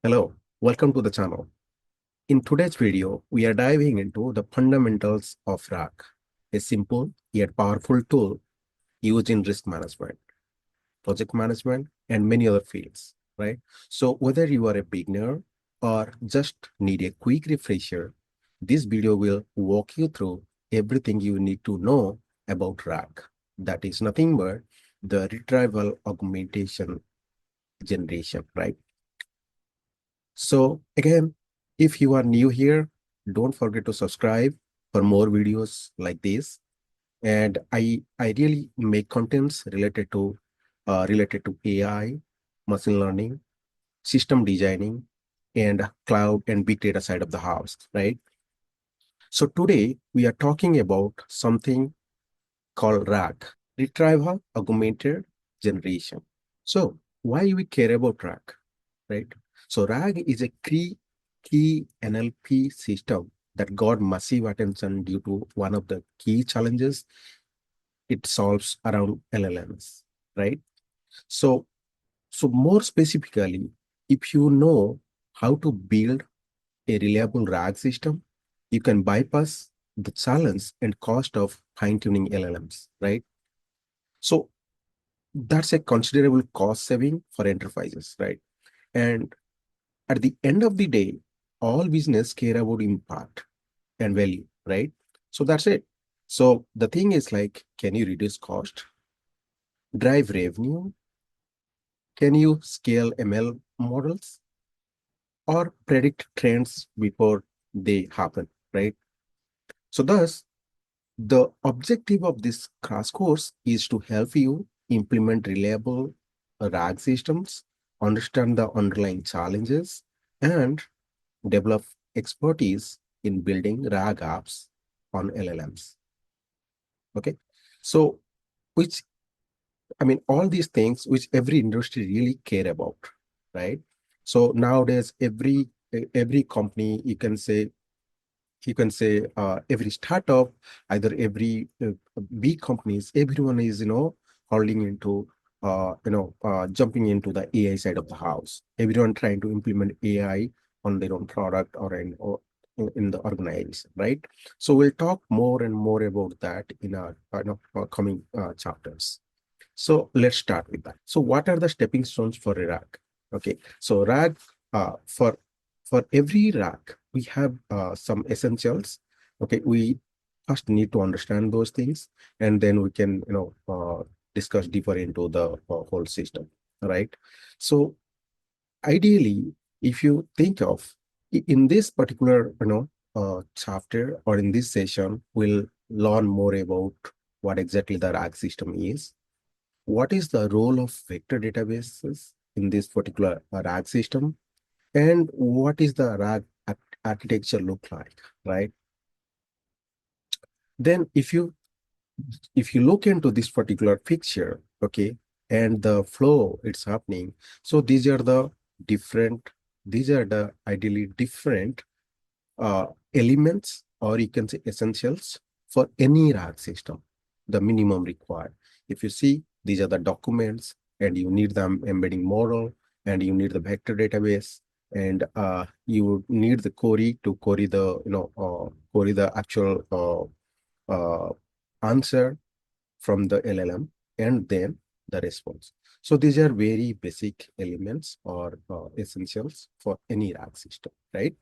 Hello, welcome to the channel. In today's video, we are diving into the fundamentals of RAG, a simple yet powerful tool used in risk management, project management, and many other fields, right? So whether you are a beginner or just need a quick refresher, this video will walk you through everything you need to know about RAG. That is nothing but the retrieval augmentation generation, right? So again, if you are new here, don't forget to subscribe for more videos like this. And I really make contents related to AI, machine learning, system designing, and cloud and big data side of the house, right? So today we are talking about something called RAG, Retrieval Augmented Generation. So why we care about RAG, right? So RAG is a key NLP system that got massive attention due to one of the key challenges it solves around LLMs, right? So, so more specifically, if you know how to build a reliable RAG system, you can bypass the challenge and cost of fine-tuning LLMs, right? So that's a considerable cost saving for enterprises, right? And at the end of the day, all business care about impact and value, right? So that's it. So the thing is like, can you reduce cost, drive revenue? Can you scale ML models or predict trends before they happen, right? So thus, the objective of this crash course is to help you implement reliable RAG systems, understand the underlying challenges, and develop expertise in building RAG apps on LLMs. Okay. So, which, I mean, all these things which every industry really care about, right? So nowadays, every company, you can say every startup, either every big companies, everyone is holding into jumping into the AI side of the house. Everyone trying to implement AI on their own product or in the organization, right? So we'll talk more and more about that in our coming chapters. So let's start with that. So what are the stepping stones for a RAG? Okay, so RAG for every RAG we have some essentials. Okay, we first need to understand those things, and then we can discuss deeper into the whole system, right? So ideally, if you think of in this particular chapter or in this session, we'll learn more about what exactly the RAG system is, what is the role of vector databases in this particular RAG system, and what is the RAG architecture look like, right? Then if you look into this particular picture, okay, and the flow it's happening, so different these are the ideally different uh, elements, or you can say essentials, for any RAG system, the minimum required. If you see, these are the documents, and you need the embedding model, and you need the vector database, and you need the query to query the actual answer from the LLM, and then the response. So these are very basic elements or essentials for any RAG system, right?